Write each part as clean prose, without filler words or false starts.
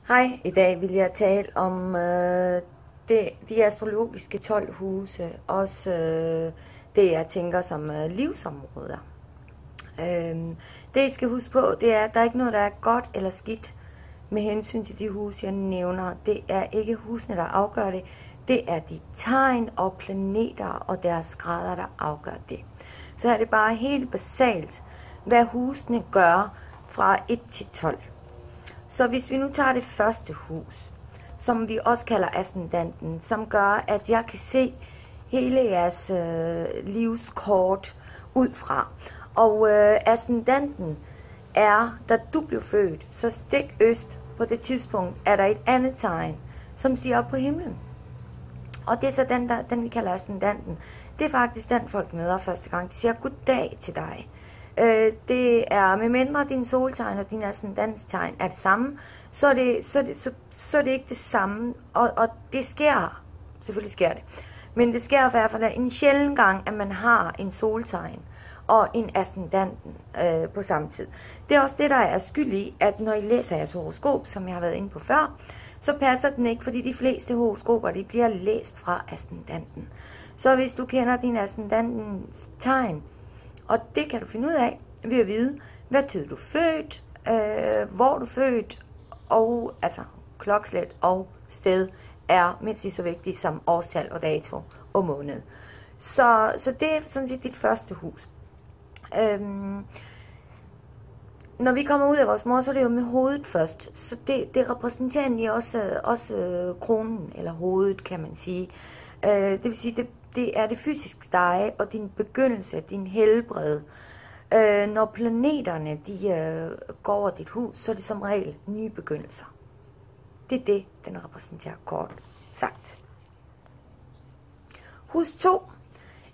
Hej, i dag vil jeg tale om de astrologiske 12 huse, også det jeg tænker som livsområder. Det I skal huske på, det er, at der er ikke noget, der er godt eller skidt med hensyn til de huse, jeg nævner. Det er ikke husene, der afgør det. Det er de tegn og planeter og deres grader, der afgør det. Så er det bare helt basalt, hvad husene gør fra 1 til 12. Så hvis vi nu tager det første hus, som vi også kalder ascendanten, som gør, at jeg kan se hele jeres livskort ud fra. Og ascendanten er, da du blev født, så stik øst på det tidspunkt, er der et andet tegn, som stiger op på himlen. Og det er så den vi kalder ascendanten. Det er faktisk den, folk møder første gang. De siger goddag til dig. Det er, med mindre din soltegn og din ascendantstegn er det samme, så er det ikke det samme, og det sker, selvfølgelig sker det, men det sker i hvert fald en sjælden gang, at man har en soltegn og en ascendanten på samme tid. Det er også det, der er skyld i, at når I læser jeres horoskop, som jeg har været inde på før, så passer den ikke, fordi de fleste horoskoper, de bliver læst fra ascendanten. Så hvis du kender din ascendantens tegn, og det kan du finde ud af ved at vide, hvad tid du er født, hvor du er født, og altså klokkeslæt og sted er mindst lige så vigtigt som årstal og dato og måned. Så det er sådan set dit første hus. Når vi kommer ud af vores mor, så er det jo med hovedet først. Så det repræsenterer egentlig også kronen, eller hovedet, kan man sige. Det vil sige, det er det fysiske dig og din begyndelse, din helbred. Når planeterne går over dit hus, så er det som regel nye begyndelser. Det er det, den repræsenterer kort sagt. Hus 2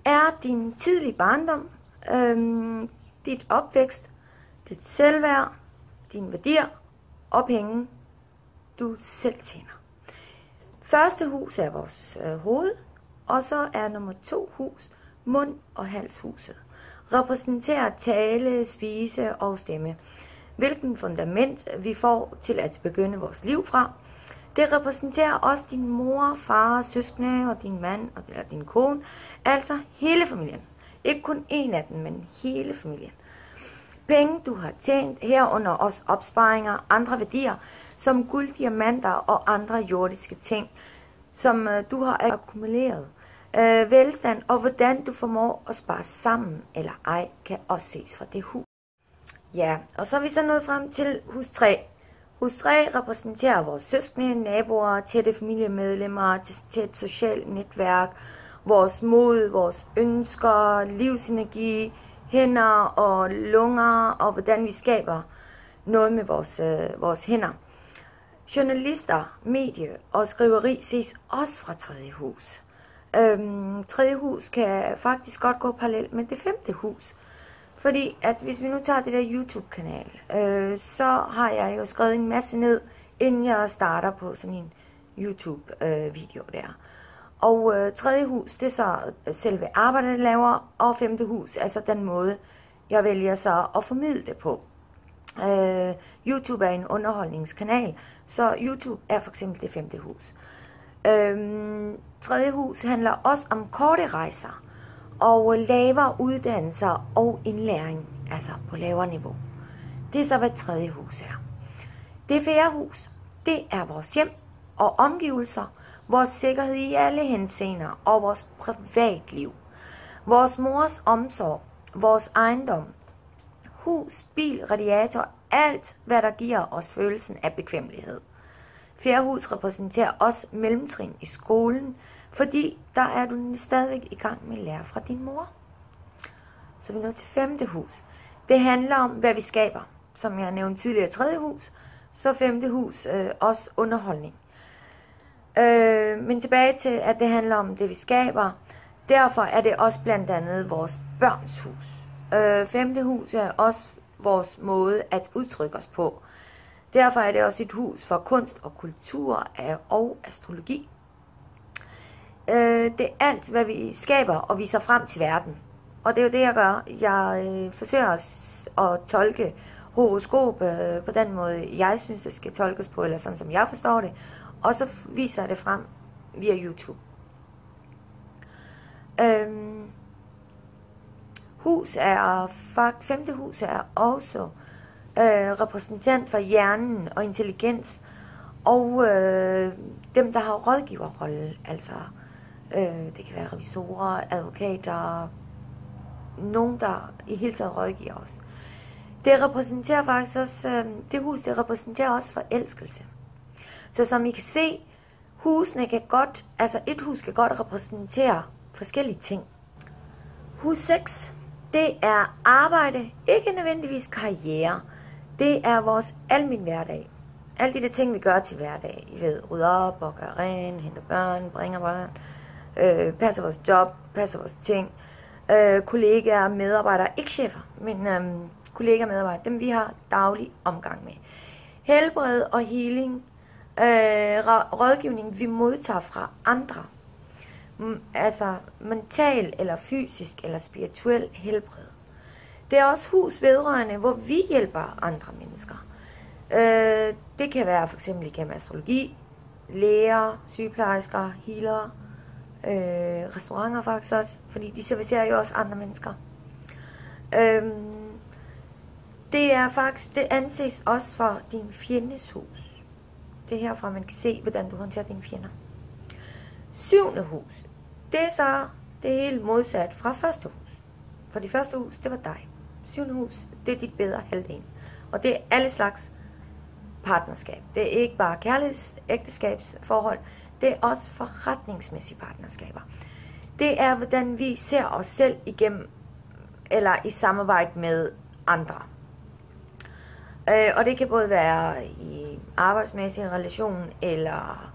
er din tidlige barndom, dit opvækst, dit selvværd, dine værdier og penge, du selv tjener. Første hus er vores hoved, og så er nummer 2 hus mund- og halshuset. Repræsenterer tale, spise og stemme. Hvilken fundament vi får til at begynde vores liv fra. Det repræsenterer også din mor, far, søskende og din mand eller din kone. Altså hele familien. Ikke kun en af dem, men hele familien. Penge du har tjent, herunder også opsparinger, andre værdier, som guld, diamanter og andre jordiske ting, som du har akkumuleret. Velstand og hvordan du formår at spare sammen eller ej, kan også ses fra det hus. Ja, og så er vi så nået frem til hus 3. Hus 3 repræsenterer vores søskende, naboer, tætte familiemedlemmer, til et socialt netværk, vores mod, vores ønsker, livsenergi, hænder og lunger, og hvordan vi skaber noget med vores hænder. Journalister, medie og skriveri ses også fra 3. hus. 3. hus kan faktisk godt gå parallelt med det 5. hus. Fordi at hvis vi nu tager det der YouTube-kanal, så har jeg jo skrevet en masse ned, inden jeg starter på sådan en YouTube-video der. Og 3. hus, det er så selve arbejdet, jeg laver, og 5. hus, altså den måde, jeg vælger så at formidle det på. YouTube er en underholdningskanal, så YouTube er for eksempel det 5. hus. 3. hus handler også om korte rejser og lavere uddannelser og indlæring, altså på lavere niveau. Det er så, hvad 3. hus er. Det 4. hus, det er vores hjem og omgivelser, vores sikkerhed i alle henseender og vores privatliv. Vores mors omsorg, vores ejendom, hus, bil, radiator, alt hvad der giver os følelsen af bekvemmelighed. 4. hus repræsenterer også mellemtrin i skolen, fordi der er du stadigvæk i gang med at lære fra din mor. Så vi er nået til 5. hus. Det handler om, hvad vi skaber. Som jeg nævnte tidligere, 3. hus, så 5. hus også underholdning. Men tilbage til, at det handler om det, vi skaber. Derfor er det også blandt andet vores børns hus. 5. hus er også vores måde at udtrykke os på. Derfor er det også et hus for kunst og kultur og astrologi. Det er alt, hvad vi skaber og viser frem til verden. Og det er jo det, jeg gør. Jeg forsøger at tolke horoskop på den måde, jeg synes, det skal tolkes på, eller sådan som jeg forstår det. Og så viser jeg det frem via YouTube. Femte hus er også repræsentant for hjernen og intelligens, og dem, der har rådgiverrolle, altså det kan være revisorer, advokater, nogen, der i hele taget rådgiver os. Det repræsenterer faktisk også, det hus, det repræsenterer også forelskelse. Så som I kan se, husene kan godt, altså et hus kan godt repræsentere forskellige ting. Hus 6, det er arbejde, ikke nødvendigvis karriere. Det er vores almindelige hverdag. Alle de der ting, vi gør til hverdag. I ved, rydder op og gør rent, henter børn, bringer børn, passer vores job, passer vores ting. Kollegaer, medarbejdere, ikke chefer, men kollegaer og medarbejdere, dem vi har daglig omgang med. Helbred og healing, rådgivning vi modtager fra andre. Altså mental eller fysisk eller spirituel helbred. Det er også hus vedrørende, hvor vi hjælper andre mennesker. Det kan være for eksempel igennem astrologi, læger, sygeplejersker, healere, restauranter faktisk også, fordi de servicerer jo også andre mennesker. Det er faktisk, det anses også for din fjendes hus. Det er herfra, man kan se, hvordan du håndterer dine fjender. 7. hus, det er så det helt modsat fra første hus. For det første hus, det var dig. 7. hus, det er dit bedre halvdel. Og det er alle slags partnerskab. Det er ikke bare ægteskabsforhold, det er også forretningsmæssige partnerskaber. Det er, hvordan vi ser os selv igennem, eller i samarbejde med andre. Og det kan både være i arbejdsmæssig relation, eller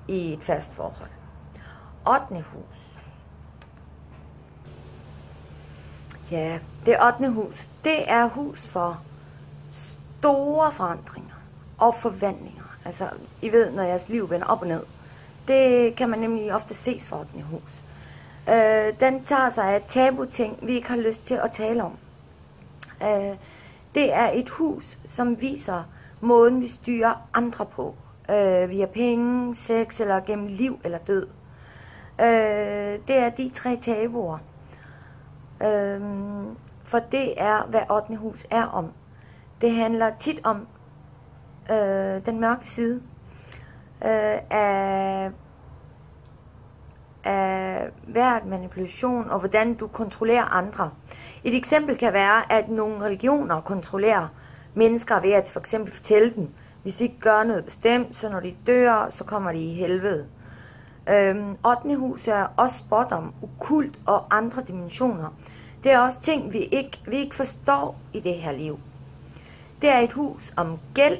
i et fast forhold. 8. hus. Ja, det 8. hus, det er hus for store forandringer og forvandlinger. Altså, I ved, når jeres liv vender op og ned. Det kan man nemlig ofte ses for 8. hus. Den tager sig af tabuting, vi ikke har lyst til at tale om. Det er et hus, som viser måden, vi styrer andre på. Via penge, sex eller gennem liv eller død. Det er de 3 tabuer. For det er, hvad 8. hus er om. Det handler tit om den mørke side af hvert manipulation og hvordan du kontrollerer andre. Et eksempel kan være, at nogle religioner kontrollerer mennesker ved at for eksempel fortælle dem, hvis de ikke gør noget bestemt, så når de dør, så kommer de i helvede. 8. hus er også spot om okkult og andre dimensioner. Det er også ting, vi ikke forstår i det her liv. Det er et hus om gæld,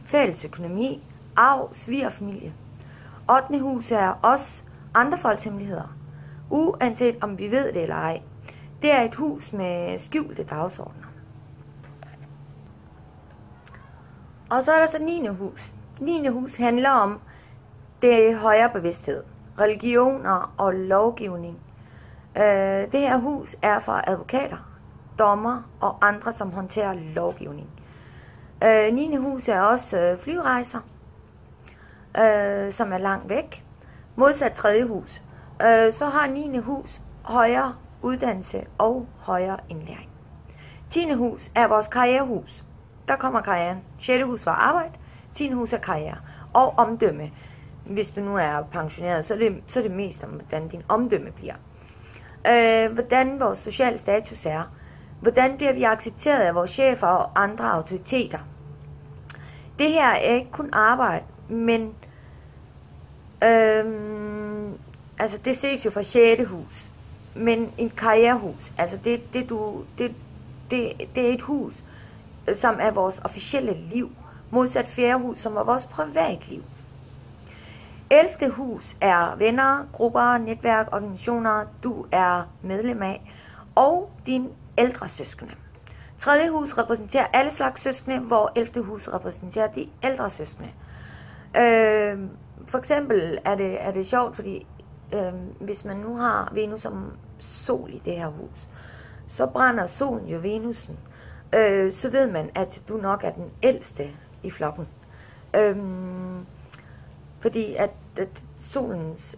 fælles økonomi, arv, svigerfamilie. 8. hus er også andre folks hemmeligheder, uanset om vi ved det eller ej. Det er et hus med skjulte dagsordner. Og så er der så 9. hus. 9. hus handler om det højere bevidsthed, religioner og lovgivning. Det her hus er for advokater, dommer og andre, som håndterer lovgivning. 9. hus er også flyrejser, som er langt væk. Modsat 3. hus, så har 9. hus højere uddannelse og højere indlæring. 10. hus er vores karrierehus. Der kommer karrieren. 6. hus var arbejde, 10. hus er karriere og omdømme. Hvis du nu er pensioneret, så er det mest om, hvordan din omdømme bliver. Hvordan vores sociale status er. Hvordan bliver vi accepteret af vores chefer og andre autoriteter. Det her er ikke kun arbejde, men altså det ses jo fra 6. hus. Men en karrierehus, altså det er et hus, som er vores officielle liv, modsat 4. hus, som er vores privatliv. 11. hus er venner, grupper, netværk, organisationer, du er medlem af, og dine ældre søskende. 3. hus repræsenterer alle slags søskende, hvor 11. hus repræsenterer de ældre søskende. For eksempel er det sjovt, fordi hvis man nu har Venus som sol i det her hus, så brænder solen jo Venusen. så ved man, at du nok er den ældste i flokken. Fordi at solens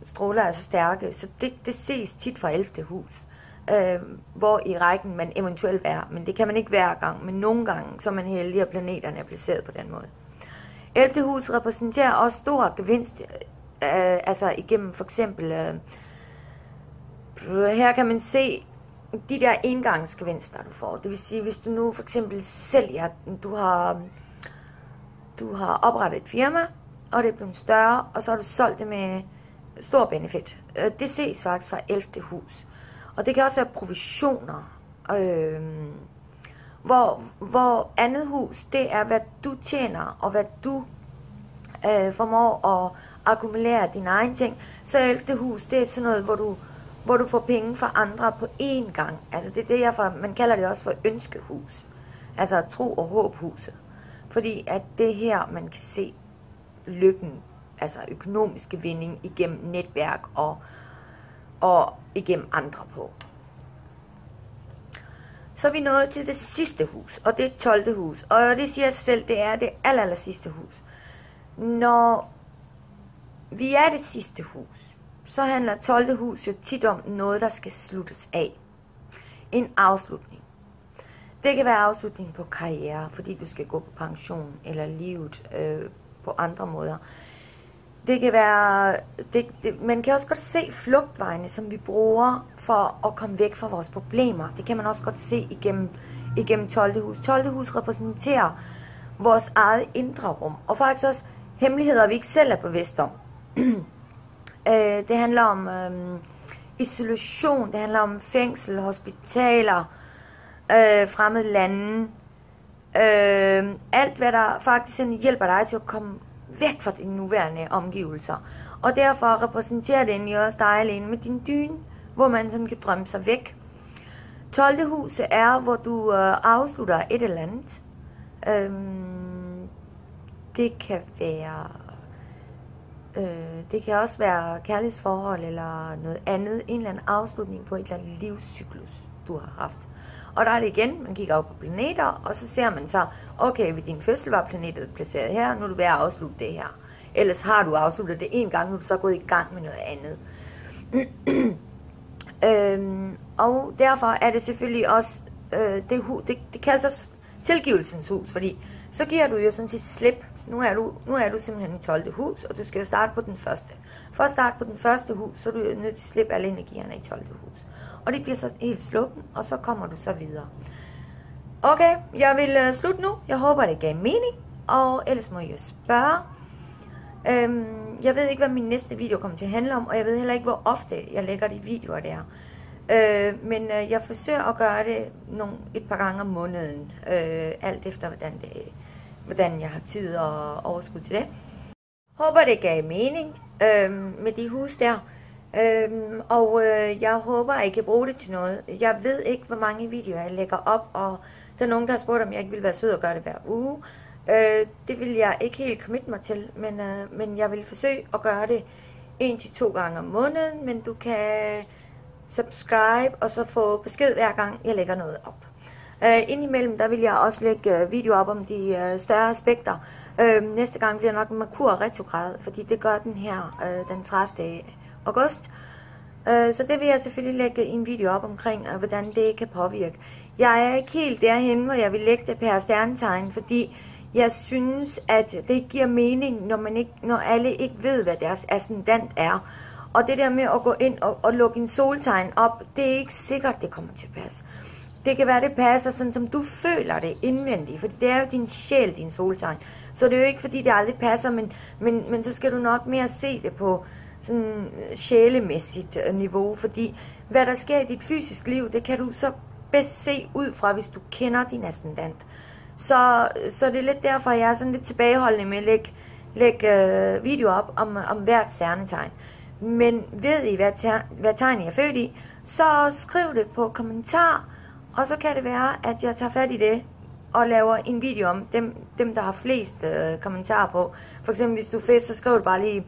stråler er så stærke, så det ses tit fra 11. hus. Hvor i rækken man eventuelt er, men det kan man ikke hver gang, men nogle gange, så er man heldig, at planeterne er placeret på den måde. 11. hus repræsenterer også stor gevinst, altså igennem for eksempel, her kan man se de der engangsgevinster, du får. Det vil sige, hvis du nu for eksempel sælger, du har oprettet et firma, og det er blevet større, og så har du solgt det med stor benefit. Det ses faktisk fra 11. hus. Og det kan også være provisioner, hvor andet hus, det er, hvad du tjener, og hvad du formår at akkumulere dine egne ting. Så 11. hus, det er sådan noget, hvor du får penge fra andre på én gang. Altså det er derfor, man kalder det også for ønskehus. Altså tro- og håbhuset. Fordi at det her, man kan se lykken, altså økonomiske vinding igennem netværk og igennem andre på. Så er vi nået til det sidste hus, og det er 12. hus. Og det siger sig selv, det er det aller sidste hus. Når vi er det sidste hus, så handler 12. hus jo tit om noget, der skal sluttes af. En afslutning. Det kan være afslutning på karriere, fordi du skal gå på pension, eller livet på andre måder. Det kan være, man kan også godt se flugtvejene, som vi bruger for at komme væk fra vores problemer. Det kan man også godt se igennem 12. hus. 12. hus repræsenterer vores eget indre rum, og faktisk også hemmeligheder, vi ikke selv er bevidste om. Det handler om isolation, det handler om fængsel, hospitaler, fremmede lande. Alt hvad der faktisk hjælper dig til at komme væk fra dine nuværende omgivelser. Og derfor repræsenterer det egentlig også dig alene med din dyne, hvor man sådan kan drømme sig væk. 12. hus er, hvor du afslutter et eller andet. Det kan være... det kan også være kærlighedsforhold eller noget andet. En eller anden afslutning på et eller andet livscyklus, du har haft. Og der er det igen, man kigger op på planeter, og så ser man så, okay, ved din fødsel var planetet placeret her, nu er du ved at afslutte det her. Ellers har du afsluttet det en gang, nu er du så gået i gang med noget andet. Og derfor er det selvfølgelig også, det kaldes også tilgivelsens hus, fordi så giver du jo sådan set slip. Nu er du simpelthen i 12. hus, og du skal jo starte på den første. For at starte på den første hus, så er du nødt til at slippe alle energierne i 12. hus. Og det bliver så helt slukken, og så kommer du så videre. Okay, jeg vil slutte nu. Jeg håber, det gav mening, og ellers må I jo spørge. Jeg ved ikke, hvad min næste video kommer til at handle om, og jeg ved heller ikke, hvor ofte jeg lægger de videoer der. Men jeg forsøger at gøre det et par gange om måneden, alt efter hvordan jeg har tid og overskud til det. Håber, det gav mening med de hus der. Og jeg håber, at I kan bruge det til noget. Jeg ved ikke, hvor mange videoer jeg lægger op, og der er nogen, der har spurgt, om jeg ikke vil være sød og gøre det hver uge. Det vil jeg ikke helt commit mig til, men jeg vil forsøge at gøre det 1 til 2 gange om måneden, men du kan subscribe og så få besked hver gang, jeg lægger noget op. Indimellem, der vil jeg også lægge videoer op om de større aspekter. Næste gang bliver nok Merkur retrograd, fordi det gør den her den 30. august. Så det vil jeg selvfølgelig lægge en video op omkring, hvordan det kan påvirke. Jeg er ikke helt derhen, hvor jeg vil lægge det per stjernetegn, fordi jeg synes, at det giver mening, når alle ikke ved, hvad deres ascendant er. Og det der med at gå ind og lukke en soltegn op, det er ikke sikkert, det kommer til at passe. Det kan være, det passer sådan, som du føler det indvendigt, for det er jo din sjæl, din soltegn. Så det er jo ikke, fordi det aldrig passer, men så skal du nok mere se det på sådan sjælemæssigt niveau, fordi hvad der sker i dit fysiske liv, det kan du så bedst se ud fra, hvis du kender din ascendant. Så det er lidt derfor, jeg er sådan lidt tilbageholdende med at lægge video op om hvert stjernetegn. Men ved I, hvad tegn I er født i, så skriv det på kommentar, og så kan det være, at jeg tager fat i det og laver en video om dem der har flest kommentarer på. For eksempel hvis du er født, så skriv du bare lige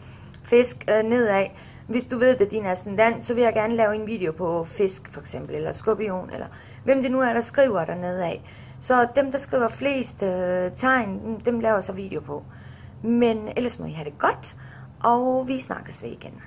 fisk nedad. Hvis du ved det, din ascendant, så vil jeg gerne lave en video på fisk for eksempel, eller skorpion, eller hvem det nu er, der skriver dernede af. Så dem, der skriver flest tegn, dem laver så video på. Men ellers må I have det godt, og vi snakkes ved igen.